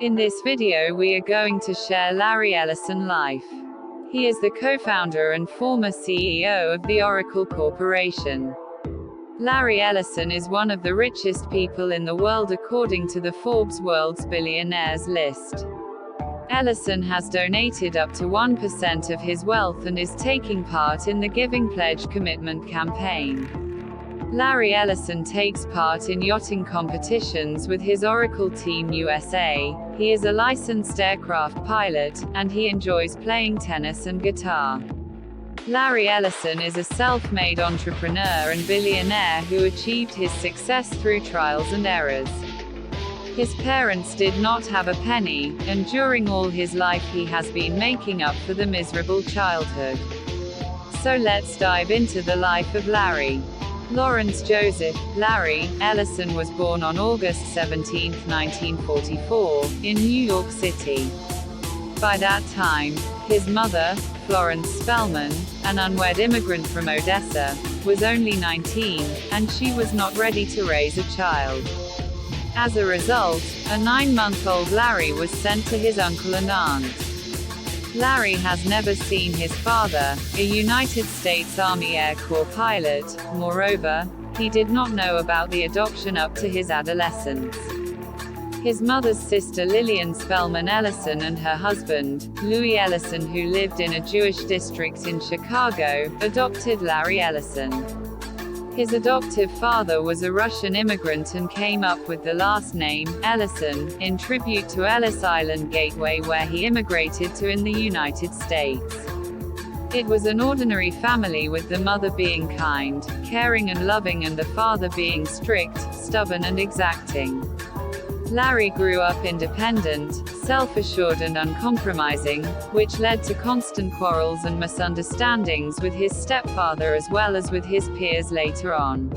In this video we are going to share Larry Ellison Life. He is the co-founder and former CEO of the Oracle Corporation. Larry Ellison is one of the richest people in the world according to the Forbes World's Billionaires list. Ellison has donated up to 1% of his wealth and is taking part in the Giving Pledge Commitment campaign. Larry Ellison takes part in yachting competitions with his Oracle Team USA, he is a licensed aircraft pilot, and he enjoys playing tennis and guitar. Larry Ellison is a self-made entrepreneur and billionaire who achieved his success through trials and errors. His parents did not have a penny, and during all his life he has been making up for the miserable childhood. So let's dive into the life of Larry. Lawrence Joseph Larry Ellison was born on August 17, 1944, in New York City. By that time, his mother, Florence Spellman, an unwed immigrant from Odessa, was only 19, and she was not ready to raise a child. As a result, a 9-month-old Larry was sent to his uncle and aunt. Larry has never seen his father, a United States Army Air Corps pilot. Moreover, he did not know about the adoption up to his adolescence. His mother's sister Lillian Spellman Ellison and her husband, Louis Ellison, who lived in a Jewish district in Chicago, adopted Larry Ellison. His adoptive father was a Russian immigrant and came up with the last name, Ellison, in tribute to Ellis Island Gateway where he immigrated to in the United States. It was an ordinary family with the mother being kind, caring and loving and the father being strict, stubborn and exacting. Larry grew up independent, self-assured and uncompromising, which led to constant quarrels and misunderstandings with his stepfather as well as with his peers later on.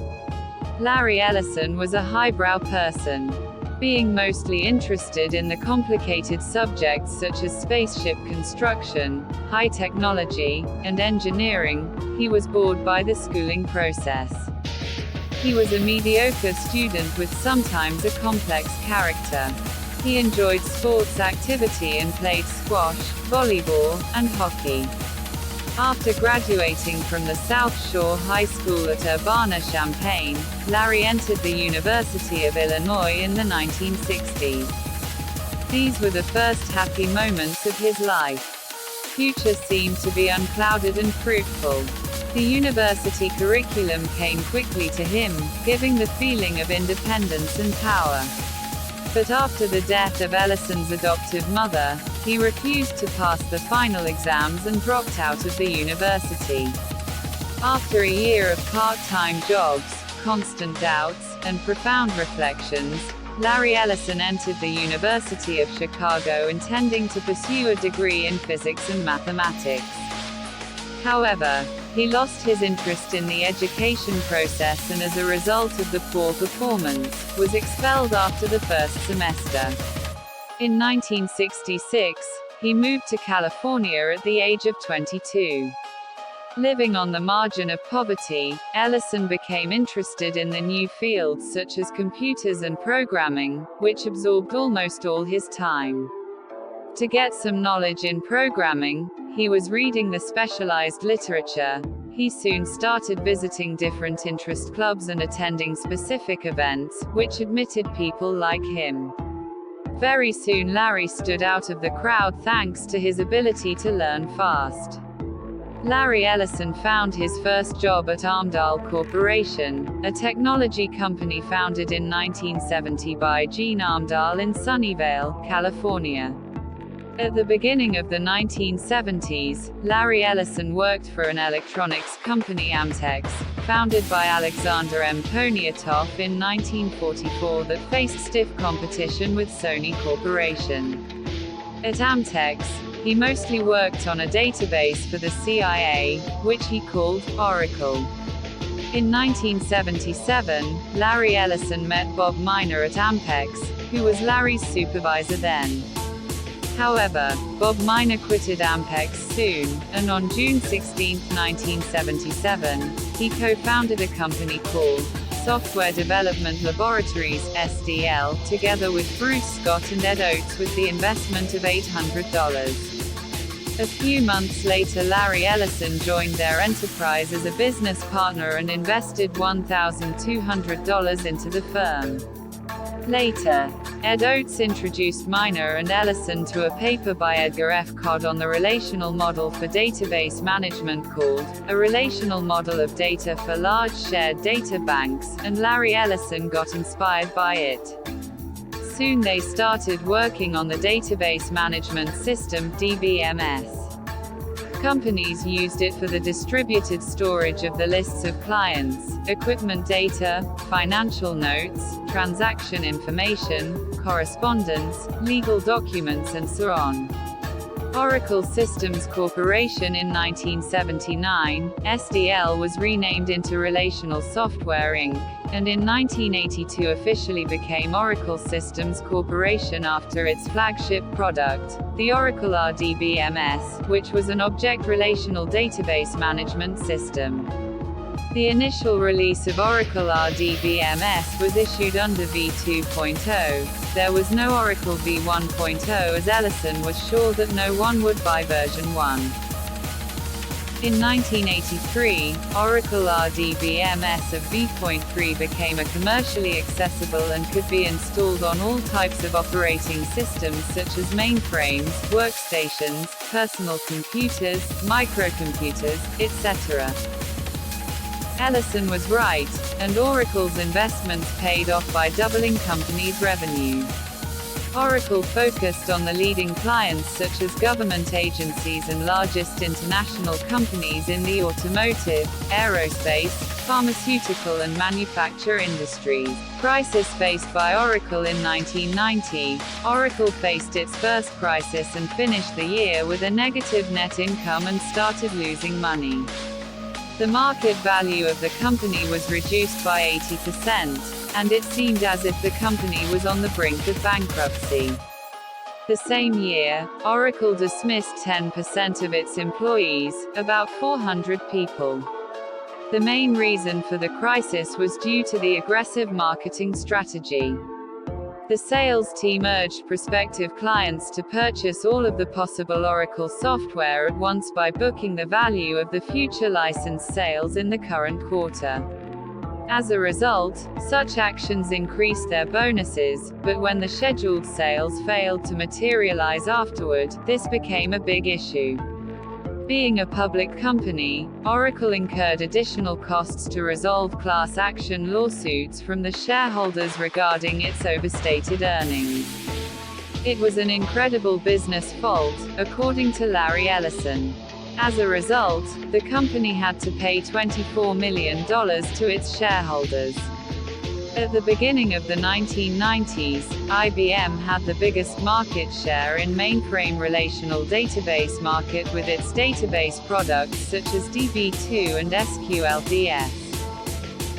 Larry Ellison was a highbrow person. Being mostly interested in the complicated subjects such as spaceship construction, high technology, and engineering, he was bored by the schooling process. He was a mediocre student with sometimes a complex character. He enjoyed sports activity and played squash, volleyball, and hockey. After graduating from the South Shore High School at Urbana-Champaign, Larry entered the University of Illinois in the 1960s. These were the first happy moments of his life. Future seemed to be unclouded and fruitful. The university curriculum came quickly to him, giving the feeling of independence and power. But after the death of Ellison's adoptive mother, he refused to pass the final exams and dropped out of the university. After a year of part-time jobs, constant doubts, and profound reflections, Larry Ellison entered the University of Chicago intending to pursue a degree in physics and mathematics. However, he lost his interest in the education process and as a result of the poor performance, was expelled after the first semester. In 1966, he moved to California at the age of 22. Living on the margin of poverty, Ellison became interested in the new fields such as computers and programming, which absorbed almost all his time. To get some knowledge in programming, he was reading the specialized literature. He soon started visiting different interest clubs and attending specific events, which admitted people like him. Very soon Larry stood out of the crowd thanks to his ability to learn fast. Larry Ellison found his first job at Amte Corporation, a technology company founded in 1970 by Gene Amdahl in Sunnyvale, California. At the beginning of the 1970s, Larry Ellison worked for an electronics company amte, founded by Alexander M. Poniatoff in 1944 that faced stiff competition with Sony Corporation. At amte, he mostly worked on a database for the CIA, which he called Oracle. In 1977, Larry Ellison met Bob Miner at Ampex, who was Larry's supervisor then. However, Bob Miner quitted Ampex soon, and on June 16, 1977, he co-founded a company called Software Development Laboratories, SDL, together with Bruce Scott and Ed Oates with the investment of $800. A few months later, Larry Ellison joined their enterprise as a business partner and invested $1,200 into the firm. Later, Ed Oates introduced Miner and Ellison to a paper by Edgar F. Codd on the relational model for database management called A Relational Model of Data for Large Shared Data Banks, and Larry Ellison got inspired by it. Soon they started working on the database management system DBMS. Companies used it for the distributed storage of the lists of clients, equipment data, financial notes, transaction information, correspondence, legal documents and so on. Oracle Systems Corporation in 1979, SDL was renamed into Relational Software Inc., and in 1982 officially became Oracle Systems Corporation after its flagship product, the Oracle RDBMS, which was an object relational database management system. The initial release of Oracle RDBMS was issued under v2.0. There was no Oracle v1.0 as Ellison was sure that no one would buy version 1. In 1983, Oracle RDBMS of v.3 became a commercially accessible and could be installed on all types of operating systems such as mainframes, workstations, personal computers, microcomputers, etc. Ellison was right, and Oracle's investments paid off by doubling company's revenue. Oracle focused on the leading clients such as government agencies and largest international companies in the automotive, aerospace, pharmaceutical and manufacture industries. Crisis faced by Oracle in 1990. Oracle faced its first crisis and finished the year with a negative net income and started losing money. The market value of the company was reduced by 80%, and it seemed as if the company was on the brink of bankruptcy. The same year, Oracle dismissed 10% of its employees, about 400 people. The main reason for the crisis was due to the aggressive marketing strategy. The sales team urged prospective clients to purchase all of the possible Oracle software at once by booking the value of the future license sales in the current quarter. As a result, such actions increased their bonuses, but when the scheduled sales failed to materialize afterward, this became a big issue. Being a public company, Oracle incurred additional costs to resolve class action lawsuits from the shareholders regarding its overstated earnings. It was an incredible business fault, according to Larry Ellison. As a result, the company had to pay $24 million to its shareholders. At the beginning of the 1990s, IBM had the biggest market share in mainframe relational database market with its database products such as DB2 and SQLDS.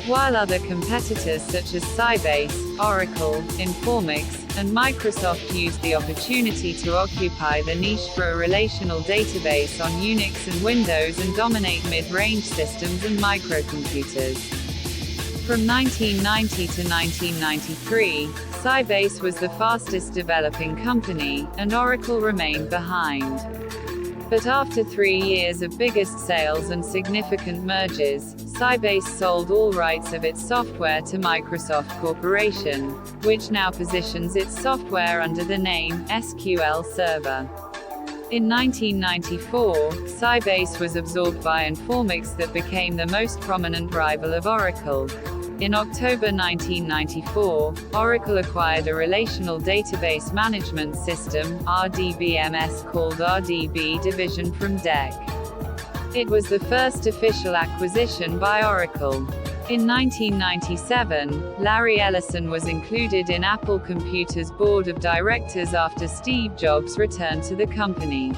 While other competitors such as SYBASE, Oracle, Informix, and Microsoft used the opportunity to occupy the niche for a relational database on Unix and Windows and dominate mid-range systems and microcomputers. From 1990 to 1993, SYBASE was the fastest developing company, and Oracle remained behind. But after 3 years of biggest sales and significant mergers, SYBASE sold all rights of its software to Microsoft Corporation, which now positions its software under the name SQL Server. In 1994, SYBASE was absorbed by Informix that became the most prominent rival of Oracle. In October 1994, Oracle acquired a relational database management system, RDBMS called RDB Division from DEC. It was the first official acquisition by Oracle. In 1997, Larry Ellison was included in Apple Computer's board of directors after Steve Jobs returned to the company.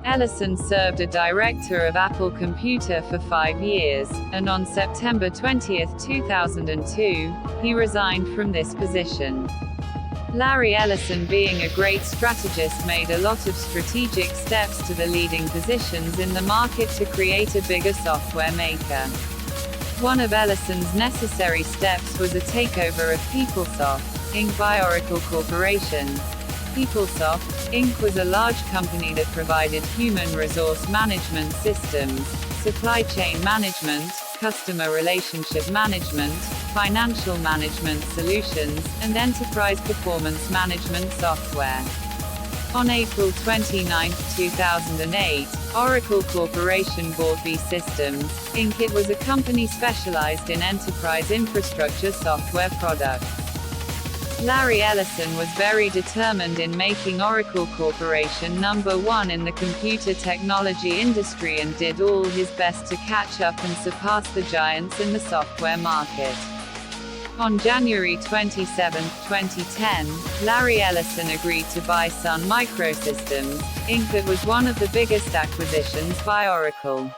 Ellison served as director of Apple Computer for 5 years, and on September 20, 2002, he resigned from this position. Larry Ellison, being a great strategist, made a lot of strategic steps to the leading positions in the market to create a bigger software maker. One of Ellison's necessary steps was a takeover of PeopleSoft, Inc. by Oracle Corporation. PeopleSoft, Inc. was a large company that provided human resource management systems, supply chain management, customer relationship management, financial management solutions, and enterprise performance management software. On April 29, 2008, Oracle Corporation bought these systems, Inc. It was a company specialized in enterprise infrastructure software products. Larry Ellison was very determined in making Oracle Corporation #1 in the computer technology industry and did all his best to catch up and surpass the giants in the software market. On January 27, 2010, Larry Ellison agreed to buy Sun Microsystems, Inc. That was one of the biggest acquisitions by Oracle.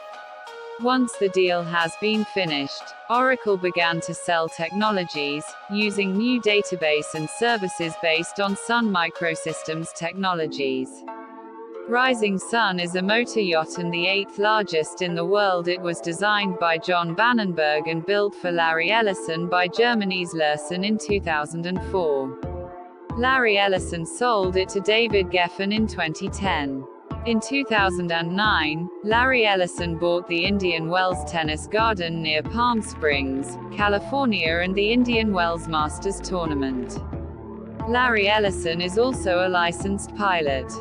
Once the deal has been finished, Oracle began to sell technologies, using new database and services based on Sun Microsystems technologies. Rising Sun is a motor yacht and the 8th largest in the world. It was designed by John Bannenberg and built for Larry Ellison by Germany's Lerson in 2004. Larry Ellison sold it to David Geffen in 2010. In 2009, Larry Ellison bought the Indian Wells Tennis Garden near Palm Springs, California and the Indian Wells Masters Tournament. Larry Ellison is also a licensed pilot.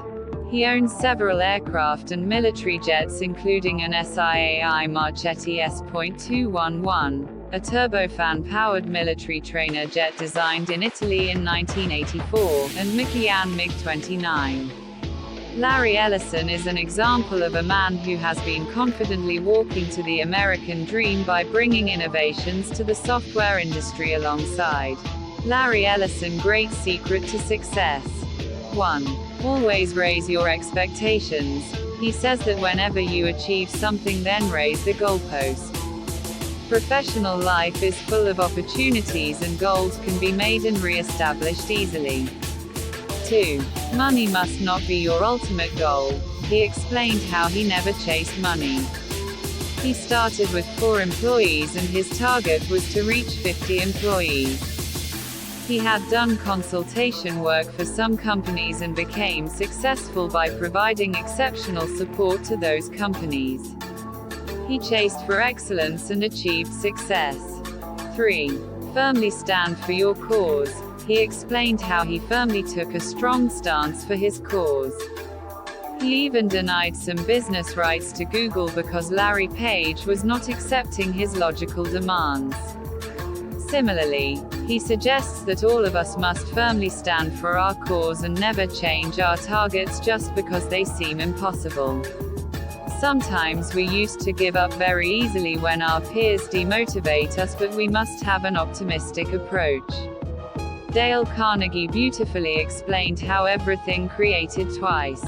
He owns several aircraft and military jets including an SIAI Marchetti S.211, a turbofan-powered military trainer jet designed in Italy in 1984, and Mikoyan MiG-29. Larry Ellison is an example of a man who has been confidently walking to the American dream by bringing innovations to the software industry alongside. Larry Ellison Great Secret to Success. 1. Always raise your expectations. He says that whenever you achieve something, then raise the goalpost. Professional life is full of opportunities and goals can be made and re-established easily. 2. Money must not be your ultimate goal. He explained how he never chased money. He started with 4 employees and his target was to reach 50 employees. He had done consultation work for some companies and became successful by providing exceptional support to those companies. He chased for excellence and achieved success. 3. Firmly stand for your cause. He explained how he firmly took a strong stance for his cause. He even denied some business rights to Google because Larry Page was not accepting his logical demands. Similarly, he suggests that all of us must firmly stand for our cause and never change our targets just because they seem impossible. Sometimes we used to give up very easily when our peers demotivate us, but we must have an optimistic approach. Dale Carnegie beautifully explained how everything created twice.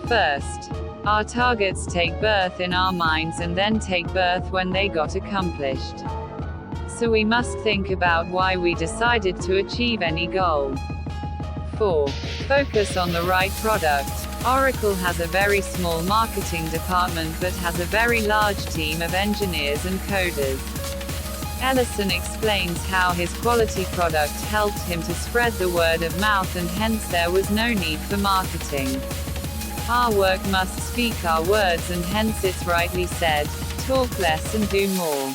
First, our targets take birth in our minds and then take birth when they got accomplished. So we must think about why we decided to achieve any goal. 4. Focus on the right product. Oracle has a very small marketing department but has a very large team of engineers and coders. Ellison explains how his quality product helped him to spread the word of mouth and hence there was no need for marketing. Our work must speak our words and hence it's rightly said, talk less and do more.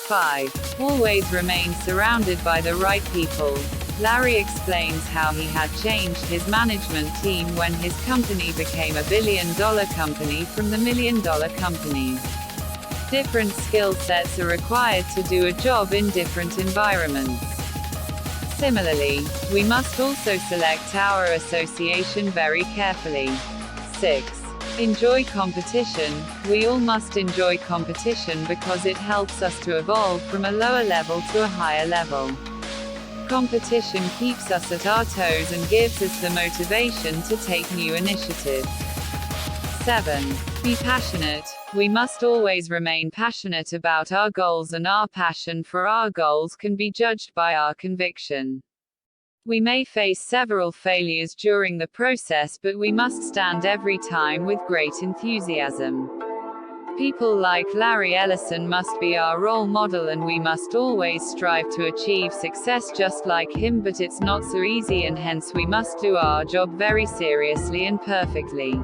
5. Always remain surrounded by the right people. Larry explains how he had changed his management team when his company became $1 billion company from the $1 million company. Different skill sets are required to do a job in different environments. Similarly, we must also select our association very carefully. 6. Enjoy competition. We all must enjoy competition because it helps us to evolve from a lower level to a higher level. Competition keeps us at our toes and gives us the motivation to take new initiatives. 7. Be passionate. We must always remain passionate about our goals and our passion for our goals can be judged by our conviction. We may face several failures during the process but we must stand every time with great enthusiasm. People like Larry Ellison must be our role model, and we must always strive to achieve success just like him, but it's not so easy, and hence we must do our job very seriously and perfectly.